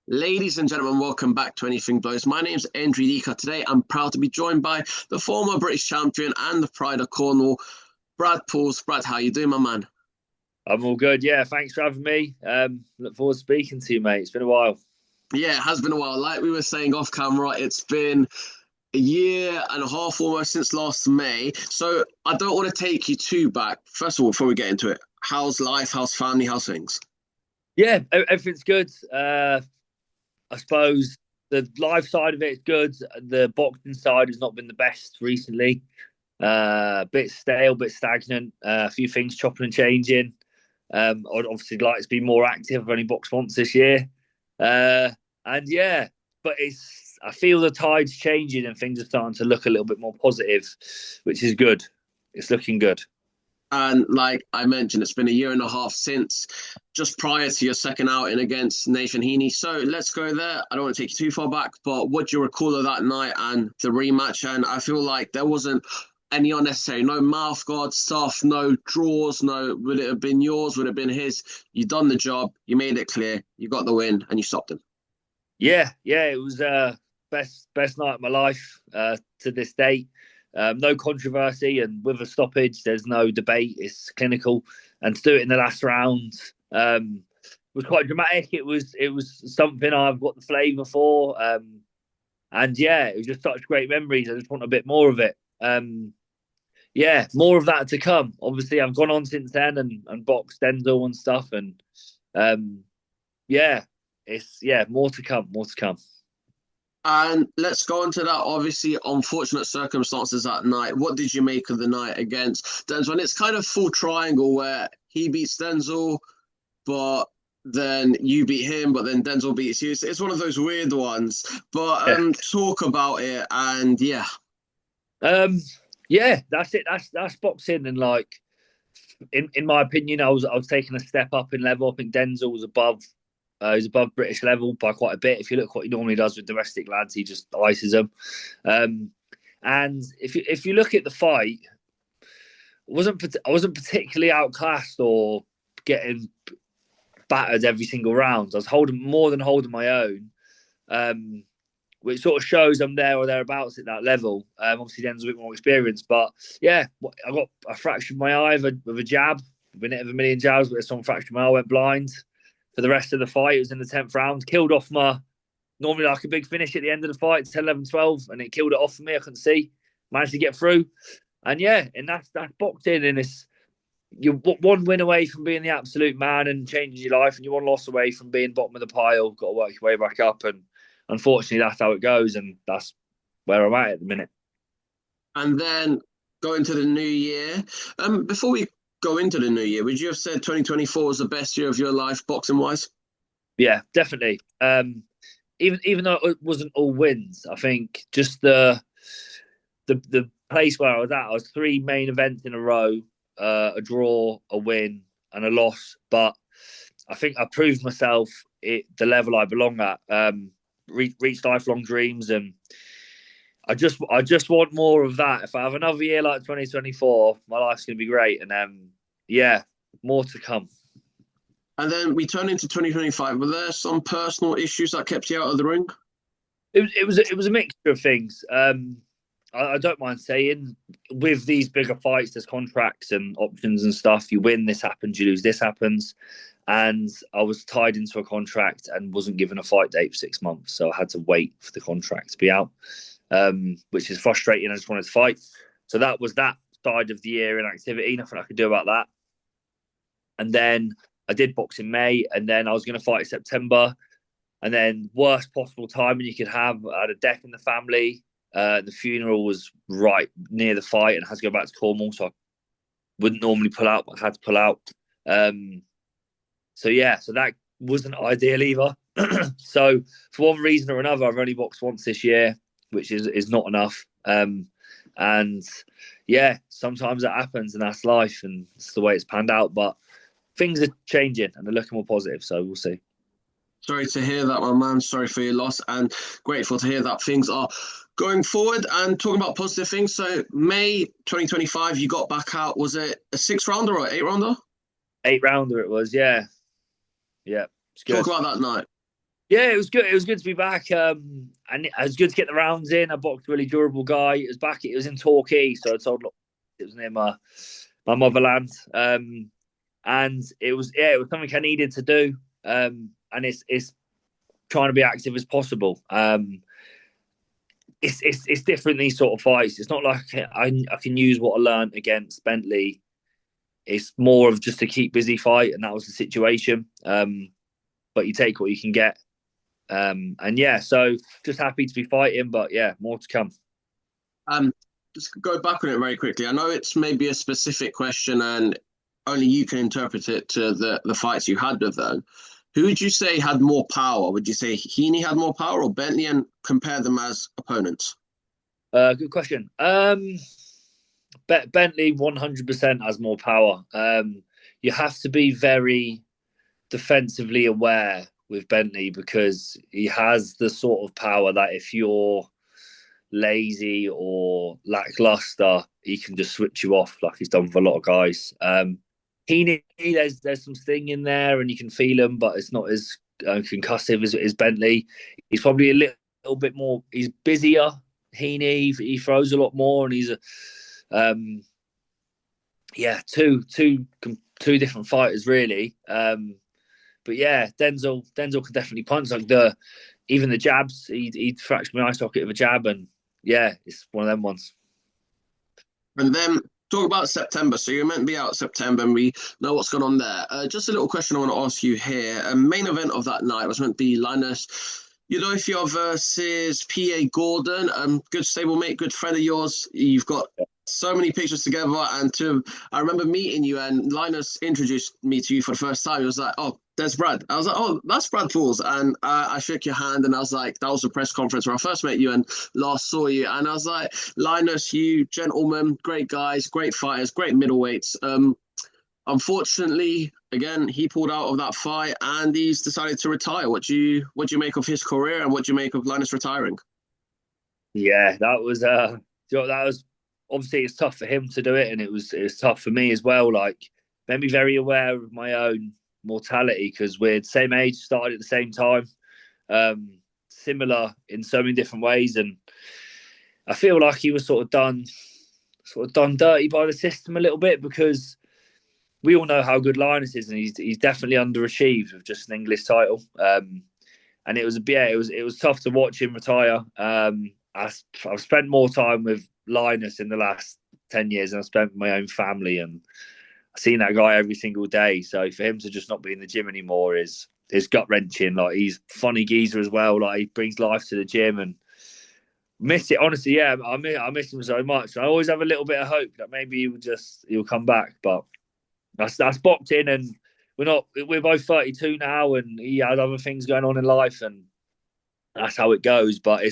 Ladies and gentlemen, welcome back to Anything Blows. My name's Andrew. Today, I'm proud to be joined by the former British champion and the pride of Cornwall, Brad Pauls. Brad, how you doing, my man? I'm all good. Yeah, thanks for having me. Look forward to speaking to you, mate. It's been a while. Yeah, it has been a while. Like we were saying off camera, it's been a year and a half almost since last May. So I don't want to take you too back. First of all, before we get into it, how's life? How's family? How's things? Yeah, everything's good. I suppose the live side of it is good. The boxing side has not been the best recently. Bit stale, bit stagnant. A few things chopping and changing. I'd obviously like to be more active. I've only boxed once this year. Uh, and yeah, but I feel the tide's changing and things are starting to look a little bit more positive, which is good. It's looking good. And like I mentioned, it's been a year and a half since just prior to your second outing against Nathan Heaney. So let's go there. I don't want to take you too far back, but what do you recall of that night and the rematch? And I feel like there wasn't any unnecessary, no mouth guard stuff, no draws, no would it have been yours, would it have been his? You done the job, you made it clear, you got the win, and you stopped him. Yeah, it was best night of my life to this date. No controversy, and with a stoppage, there's no debate. It's clinical, and to do it in the last round was quite dramatic. It was something I've got the flavour for, and yeah, it was just such great memories. I just want a bit more of it. Yeah, more of that to come. Obviously, I've gone on since then and boxed Denzel and stuff, and yeah, more to come, more to come. And let's go into that. Obviously, unfortunate circumstances that night. What did you make of the night against Denzel? And it's kind of full triangle where he beats Denzel, but then you beat him, but then Denzel beats you. It's one of those weird ones. But Yeah. talk about it, and yeah, Um, yeah, that's it. That's boxing, and like in my opinion, I was taking a step up in level. I think Denzel was above. He's above British level by quite a bit. If you look what he normally does with domestic lads, he just ices them. Um, and if you look at the fight, I wasn't particularly outclassed or getting battered every single round. I was holding more than holding my own. Um, which sort of shows I'm there or thereabouts at that level. Obviously, Den's a bit more experienced, but yeah, I got a fracture of my eye with a jab. I've been hit with a million jabs, but this one fractured my eye, went blind for the rest of the fight. It was in the 10th round, killed off my normally like a big finish at the end of the fight, 10, 11, 12, and it killed it off for me. I couldn't see, managed to get through, and yeah, and that's boxing, and it's you're one win away from being the absolute man and changing your life, and you're one loss away from being bottom of the pile. Got to work your way back up, and unfortunately, that's how it goes, and that's where I'm at the minute. and then go into the new year. Before we go into the new year, would you have said 2024 was the best year of your life, boxing wise? Yeah, definitely. Even though it wasn't all wins, I think just the place where I was three main events in a row, a draw, a win, and a loss. But I think I proved myself at the level I belong at. Reached lifelong dreams, and I just want more of that. If I have another year like 2024, my life's gonna be great. And yeah, more to come. And then we turn into 2025. Were there some personal issues that kept you out of the ring? It was a mixture of things. I don't mind saying with these bigger fights, there's contracts and options and stuff. You win, this happens. You lose, this happens. And I was tied into a contract and wasn't given a fight date for 6 months, so I had to wait for the contract to be out, which is frustrating. I just wanted to fight, so that was that side of the year in activity. Nothing I could do about that. And then I did box in May, and then I was going to fight in September. And then worst possible timing you could have. I had a death in the family. The funeral was right near the fight, and I had to go back to Cornwall, so I wouldn't normally pull out, but I had to pull out. So yeah, so that wasn't ideal either. So for one reason or another, I've only boxed once this year, which is not enough. And yeah, sometimes that happens, and that's life, and it's the way it's panned out. But things are changing, and they're looking more positive. So we'll see. Sorry to hear that, my man. Sorry for your loss, and grateful to hear that things are going forward. And talking about positive things, so May 2025, you got back out. Was it a six rounder or eight rounder? 8 rounder it was, yeah, yeah, it's Talk good. about that night. Yeah, it was good. It was good to be back, and it was good to get the rounds in. I boxed a really durable guy. It was back. It was in Torquay, so I told it was near my motherland, and it was something I needed to do. And it's trying to be active as possible. It's different, these sort of fights. It's not like I can use what I learned against Bentley. It's more of just a keep busy fight, and that was the situation. But you take what you can get. And yeah, so just happy to be fighting, but yeah, more to come. Um, just go back on it very quickly. I know it's maybe a specific question, and only you can interpret it to the fights you had with them. Who would you say had more power? Would you say Heaney had more power or Bentley, and compare them as opponents? Good question. Bentley 100% has more power. You have to be very defensively aware with Bentley because he has the sort of power that if you're lazy or lackluster, he can just switch you off like he's done with a lot of guys. There's some sting in there and you can feel him, but it's not as concussive as Bentley. He's probably a little bit more. He's busier. He throws a lot more, and he's a yeah, two different fighters really. But yeah, Denzel could definitely punch like even the jabs. He'd fractured my eye socket with a jab, and yeah, it's one of them ones. And then talk about September. So you're meant to be out September, and we know what's going on there. Just a little question I want to ask you here. A main event of that night was meant to be Linus Udofia versus P.A. Gordon. Good stablemate, good friend of yours. You've got so many pictures together, and I remember meeting you, and Linus introduced me to you for the first time. He was like, "Oh, there's Brad." I was like, "Oh, that's Brad Falls," and I shook your hand, and I was like, "That was a press conference where I first met you and last saw you," and I was like, "Linus, you gentlemen, great guys, great fighters, great middleweights." Unfortunately, again, he pulled out of that fight, and he's decided to retire. What do you make of his career, and what do you make of Linus retiring? Yeah, that was obviously it's tough for him to do it, and it was tough for me as well. Like, made me very aware of my own mortality because we're the same age, started at the same time, similar in so many different ways, and I feel like he was sort of done dirty by the system a little bit because we all know how good Linus is, and he's definitely underachieved with just an English title. And it was tough to watch him retire. I've spent more time with Linus in the last 10 years than I've spent with my own family, and I've seen that guy every single day. So for him to just not be in the gym anymore is gut wrenching. Like, he's funny geezer as well. Like, he brings life to the gym, and miss it honestly. Yeah, I miss him so much. I always have a little bit of hope that maybe he'll come back, but that's boxing, and we're both 32 now, and he had other things going on in life, and that's how it goes. But he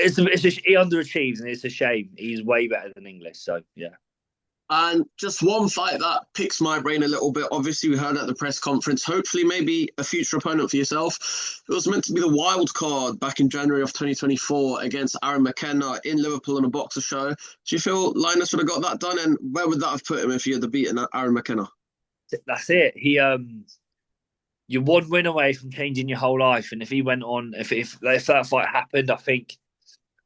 underachieves, and it's a shame. He's way better than English, so yeah. And just one fight that picks my brain a little bit. Obviously, we heard at the press conference, hopefully, maybe a future opponent for yourself. It was meant to be the wild card back in January of 2024 against Aaron McKenna in Liverpool on a boxer show. Do you feel Linus would have got that done? And where would that have put him if he had beaten Aaron McKenna? That's it. You're one win away from changing your whole life, and if he went on, if that fight happened, I think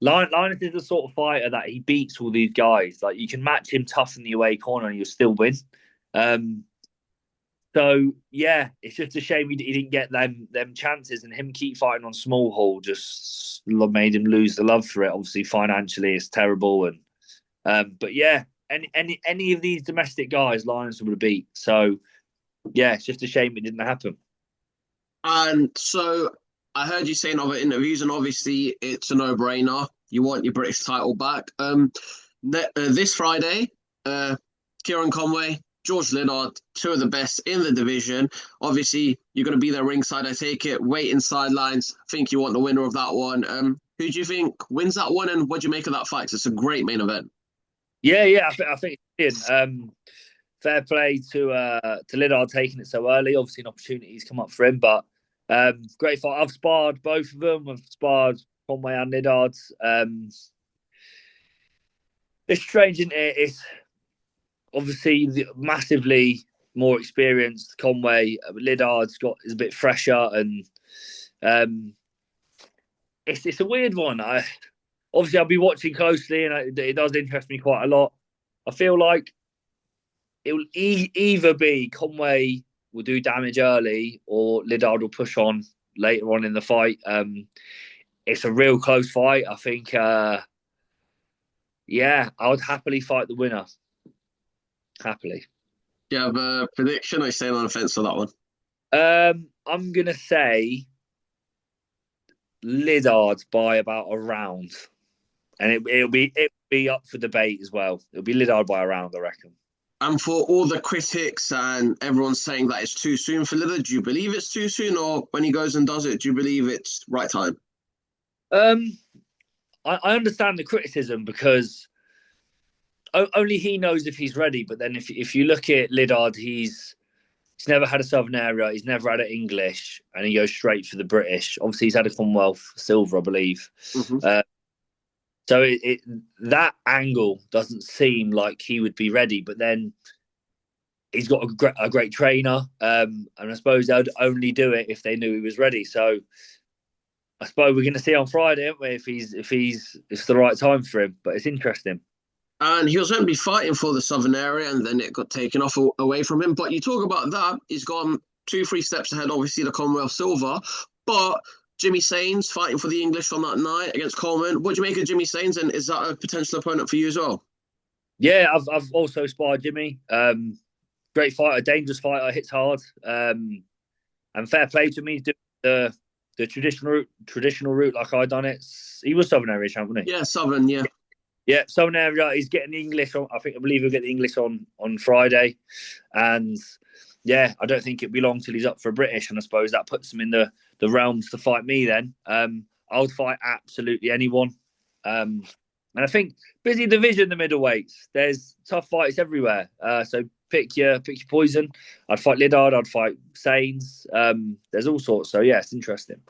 Linus is the sort of fighter that he beats all these guys. Like, you can match him tough in the away corner and you'll still win. So yeah, it's just a shame he didn't get them chances, and him keep fighting on small hall just made him lose the love for it. Obviously, financially, it's terrible, and but yeah, any of these domestic guys, Linus would have beat. So yeah, it's just a shame it didn't happen. And so I heard you say in other interviews, and obviously it's a no-brainer. You want your British title back. This Friday, Kieran Conway, George Liddard, two of the best in the division. Obviously, you're going to be there ringside, I take it, waiting sidelines. I think you want the winner of that one. Who do you think wins that one, and what do you make of that fight? 'Cause it's a great main event. Yeah, I think it's in. Fair play to Liddard taking it so early. Obviously, an opportunity's come up for him, but great fight. I've sparred both of them. I've sparred Conway and Liddard. It's strange, isn't it? It's obviously massively more experienced Conway. Liddard's is a bit fresher, and It's a weird one. Obviously I'll be watching closely, and it does interest me quite a lot. I feel like it will either be Conway will do damage early, or Liddard will push on later on in the fight. It's a real close fight. I think, I would happily fight the winner. Happily. Do you have a prediction, or are you staying on the fence for that one? I'm gonna say Liddard by about a round, and it'll be up for debate as well. It'll be Liddard by a round, I reckon. And for all the critics and everyone saying that it's too soon for Lillard, do you believe it's too soon, or when he goes and does it, do you believe it's right time? I understand the criticism because only he knows if he's ready. But then if you look at Liddard, he's never had a Southern area, he's never had an English, and he goes straight for the British. Obviously, he's had a Commonwealth silver, I believe. Mm-hmm. So that angle doesn't seem like he would be ready. But then he's got a great trainer, and I suppose they'd only do it if they knew he was ready. So I suppose we're going to see on Friday, aren't we, if it's the right time for him. But it's interesting. And he was meant to be fighting for the Southern area, and then it got taken off away from him. But you talk about that, he's gone 2-3 steps ahead, obviously, the Commonwealth silver. But Jimmy Sains fighting for the English on that night against Coleman. What do you make of Jimmy Sains, and is that a potential opponent for you as well? Yeah, I've also sparred Jimmy. Great fighter, dangerous fighter, hits hard. And fair play to me, the traditional route like I done it. He was Southern area champ, wasn't he? Yeah, Southern, yeah. Yeah, Southern area. He's getting the English on. I believe he'll get the English on Friday, and yeah, I don't think it'll be long till he's up for British, and I suppose that puts him in the realms to fight me. Then I would fight absolutely anyone, and I think busy division the middleweights. There's tough fights everywhere, so pick your poison. I'd fight Liddard. I'd fight Sains. There's all sorts. So yeah, it's interesting.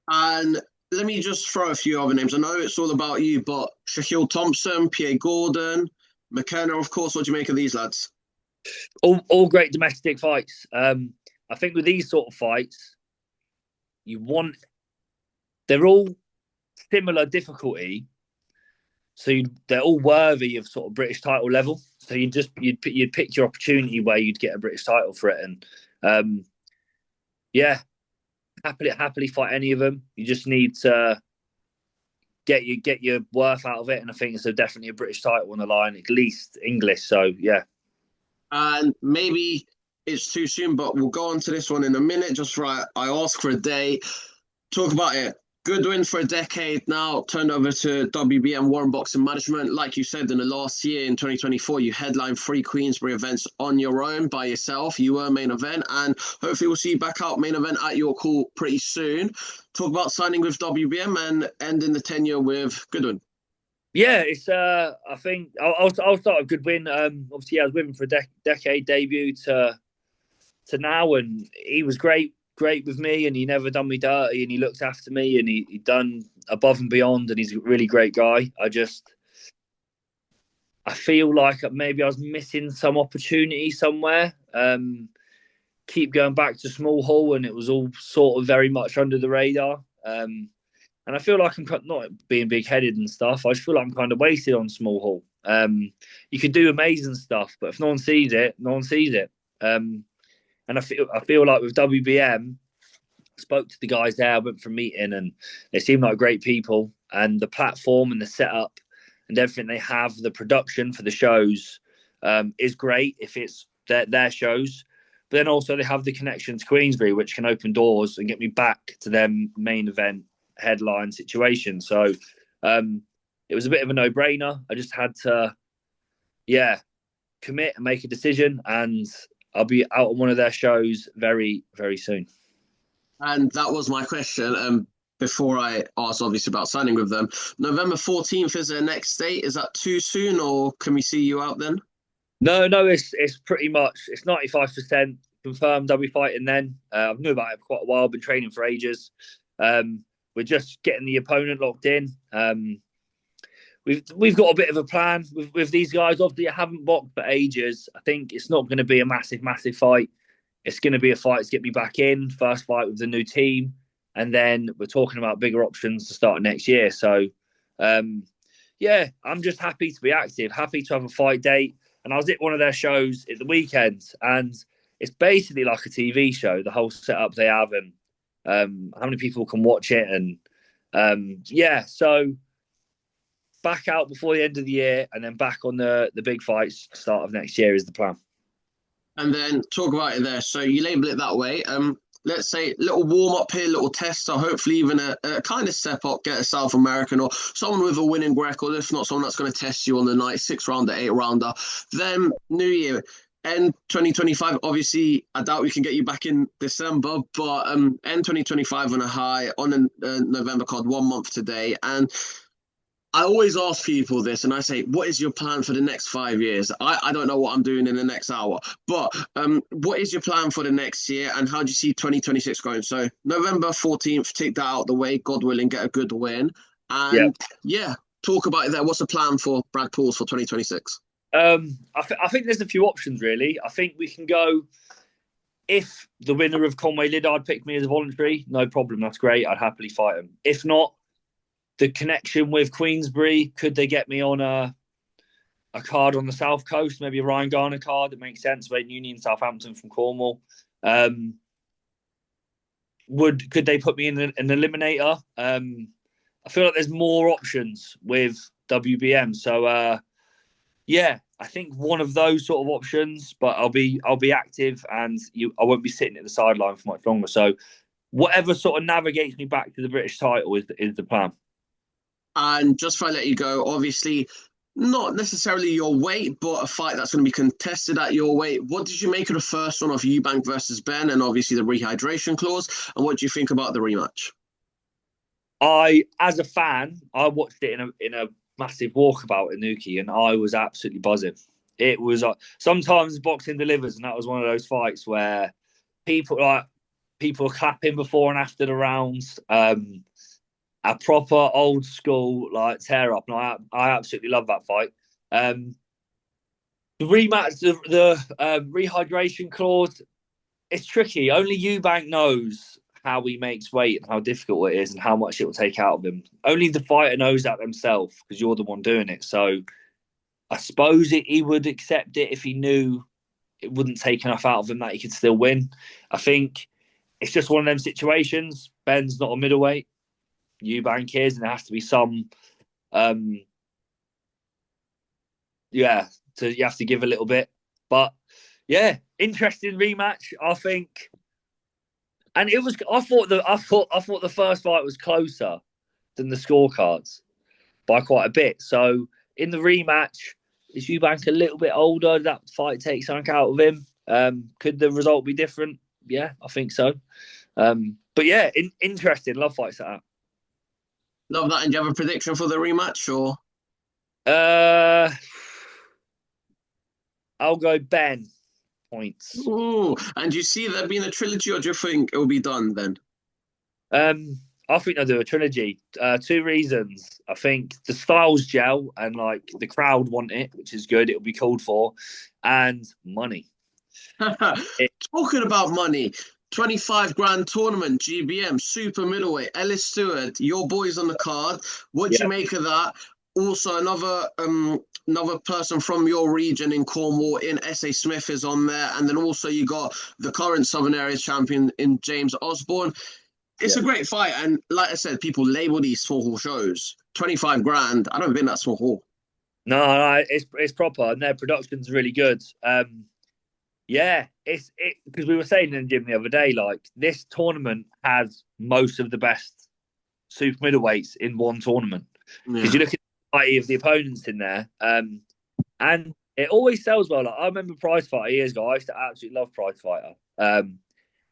And let me just throw a few other names. I know it's all about you, but Shaquille Thompson, Pierre Gordon, McKenna, of course. What do you make of these lads? All great domestic fights. I think with these sort of fights, they're all similar difficulty, so they're all worthy of sort of British title level. So you'd pick your opportunity where you'd get a British title for it, and happily fight any of them. You just need to get your worth out of it, and I think it's definitely a British title on the line, at least English. So yeah. And maybe it's too soon, but we'll go on to this one in a minute. Just right, I ask for a day. Talk about it. Goodwin for a decade now, turned over to WBM Warren Boxing Management. Like you said, in the last year, in 2024, you headlined 3 Queensbury events on your own, by yourself. You were main event, and hopefully we'll see you back out main event at your call pretty soon. Talk about signing with WBM and ending the tenure with Goodwin. Yeah, it's. I think I'll start with Goodwin. Obviously, I was with him for a decade, debut to now, and he was great with me, and he never done me dirty, and he looked after me, and he done above and beyond, and he's a really great guy. I feel like maybe I was missing some opportunity somewhere. Keep going back to Small Hall, and it was all sort of very much under the radar. And I feel like I'm not being big-headed and stuff. I just feel like I'm kind of wasted on Small Hall. You could do amazing stuff, but if no one sees it, no one sees it. And I feel like with WBM, I spoke to the guys there, I went for a meeting, and they seem like great people. And the platform and the setup and everything they have, the production for the shows is great if it's their shows. But then also they have the connection to Queensbury, which can open doors and get me back to their main event headline situation. So it was a bit of a no-brainer. I just had to commit and make a decision, and I'll be out on one of their shows very, very soon. And that was my question before I asked obviously about signing with them. November 14th is their next date. Is that too soon, or can we see you out then? No, it's pretty much, it's 95% confirmed I'll be fighting then. I've known about it for quite a while, been training for ages. We're just getting the opponent locked in. We've got a bit of a plan with these guys. Obviously, I haven't boxed for ages. I think it's not going to be a massive fight. It's going to be a fight to get me back in. First fight with the new team. and then we're talking about bigger options to start next year. So, yeah, I'm just happy to be active, happy to have a fight date. And I was at one of their shows at the weekend, and it's basically like a TV show, the whole setup they have, and how many people can watch it. And yeah, so back out before the end of the year, and then back on the big fights start of next year is the plan. And then talk about it there. So you label it that way. Let's say little warm up here, little test, or hopefully even a kind of step up, get a South American or someone with a winning record, if not someone that's going to test you on the night, 6-rounder, 8-rounder. Then New Year, end 2025. Obviously, I doubt we can get you back in December, but end 2025 on a high on a November card, 1 month today. And I always ask people this, and I say, what is your plan for the next 5 years? I don't know what I'm doing in the next hour, but what is your plan for the next year, and how do you see 2026 going? So November 14th, take that out the way, God willing, get a good win. And yeah, talk about it there. What's the plan for Brad Pauls for 2026? I think there's a few options, really. I think we can go, if the winner of Conway Liddard picked me as a voluntary, no problem, that's great. I'd happily fight him. If not, the connection with Queensbury, could they get me on a card on the South Coast, maybe a Ryan Garner card? It makes sense. Wayne Union, Southampton from Cornwall. Could they put me in an eliminator? I feel like there's more options with WBM. So yeah, I think one of those sort of options. But I'll be active, and I won't be sitting at the sideline for much longer. So whatever sort of navigates me back to the British title is the plan. And just before I let you go, obviously, not necessarily your weight, but a fight that's going to be contested at your weight. What did you make of the first one of Eubank versus Ben, and obviously the rehydration clause? And what do you think about the rematch? As a fan, I watched it in a massive walkabout in Newquay, and I was absolutely buzzing. It was sometimes boxing delivers, and that was one of those fights where people are clapping before and after the rounds. A proper old school like tear up, and I absolutely love that fight. The rematch, the rehydration clause, it's tricky. Only Eubank knows how he makes weight and how difficult it is, and how much it will take out of him. Only the fighter knows that themselves, because you're the one doing it. So I suppose he would accept it if he knew it wouldn't take enough out of him that he could still win. I think it's just one of them situations. Ben's not a middleweight. Eubank is, and there has to be some you have to give a little bit. But yeah, interesting rematch, I think. And it was I thought the first fight was closer than the scorecards by quite a bit. So in the rematch, is Eubank a little bit older? Did that fight take something out of him? Could the result be different? Yeah, I think so. But yeah, interesting. Love fights like that. Love that. And do you have a prediction for the rematch, or? I'll go Ben points. Ooh, and do you see there being a trilogy, or do you think it will be done then? I think they'll do a trilogy. 2 reasons. I think the styles gel, and like the crowd want it, which is good. It'll be called for, and money. Talking about money, 25 grand tournament, GBM, super middleweight, Ellis Stewart, your boys on the card. What do you make of that? Also, another person from your region in Cornwall, in S.A. Smith, is on there. And then also you got the current Southern Areas champion in James Osborne. It's a great fight. And like I said, people label these small hall shows. 25 grand. I don't think that's small hall. No, it's proper, and their production's really good. Yeah, it's because we were saying in the gym the other day, like this tournament has most of the best super middleweights in one tournament. Because you look at the variety of the opponents in there, and it always sells well. Like I remember Prize Fighter years ago. I used to absolutely love Prize Fighter, and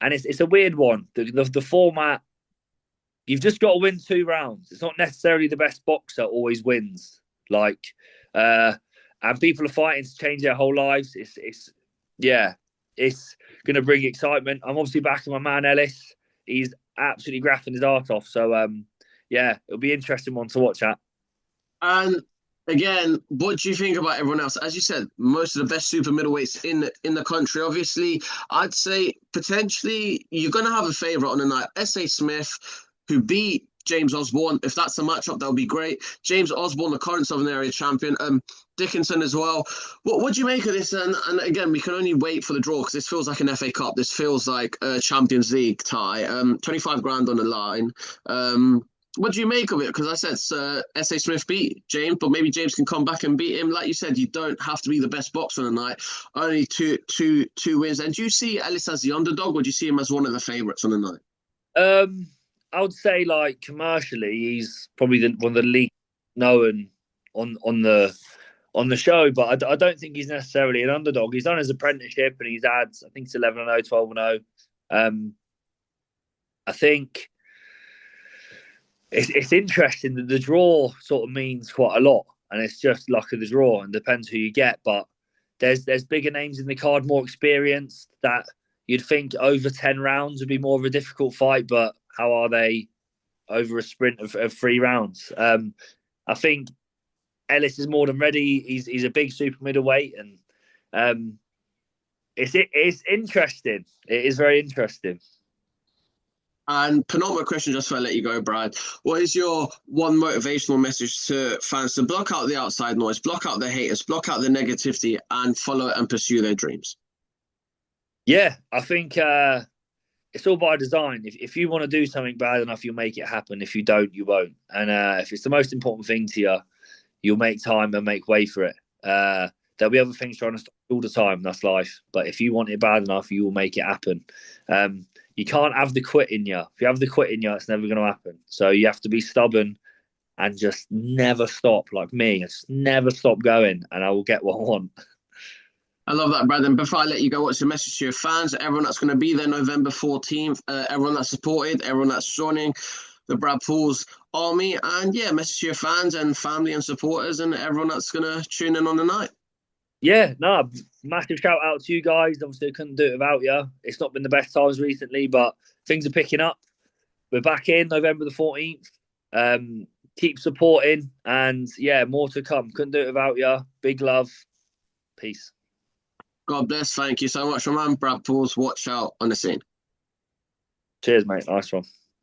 it's a weird one. The format, you've just got to win 2 rounds. It's not necessarily the best boxer always wins. Like, and people are fighting to change their whole lives. It's going to bring excitement. I'm obviously backing my man Ellis. He's absolutely grafting his art off. So, yeah, it'll be an interesting one to watch at. And Again, what do you think about everyone else? As you said, most of the best super middleweights in the country. Obviously, I'd say potentially you're going to have a favorite on the night. S.A. Smith, who beat James Osborne. If that's the matchup, that would be great. James Osborne, the current Southern Area champion. Dickinson as well. What do you make of this? And again, we can only wait for the draw because this feels like an FA Cup. This feels like a Champions League tie. 25 grand on the line. What do you make of it? Because I said S.A. Smith beat James, but maybe James can come back and beat him. Like you said, you don't have to be the best boxer on the night. Only two wins. And do you see Ellis as the underdog, or do you see him as one of the favourites on the night? I would say, like, commercially, he's probably one of the least known on the show, but I don't think he's necessarily an underdog. He's done his apprenticeship and he's had, I think it's 11-0, 12-0. I think it's interesting that the draw sort of means quite a lot, and it's just luck of the draw and depends who you get. But there's bigger names in the card, more experienced, that you'd think over 10 rounds would be more of a difficult fight, but how are they over a sprint of 3 rounds? I think Ellis is more than ready. He's a big super middleweight, and it's interesting. It is very interesting. And penultimate question, just before I let you go, Brad. What is your one motivational message to fans to block out the outside noise, block out the haters, block out the negativity, and follow and pursue their dreams? Yeah, I think it's all by design. If you want to do something bad enough, you'll make it happen. If you don't, you won't. And if it's the most important thing to you, you'll make time and make way for it. There'll be other things trying to stop all the time. That's life. But if you want it bad enough, you will make it happen. You can't have the quit in you. If you have the quit in you, it's never going to happen. So you have to be stubborn and just never stop, like me. Just never stop going, and I will get what I want. I love that, Brad. And before I let you go, what's your message to your fans, everyone that's going to be there November 14th, everyone that's supported, everyone that's joining the Brad Pauls army, and yeah, message to your fans and family and supporters and everyone that's going to tune in on the night. Yeah, no, massive shout out to you guys. Obviously, I couldn't do it without you. It's not been the best times recently, but things are picking up. We're back in November the 14th. Keep supporting, and yeah, more to come. Couldn't do it without you. Big love. Peace. God bless. Thank you so much, man. Brad Pauls, watch out on the scene. Cheers, mate. Nice one.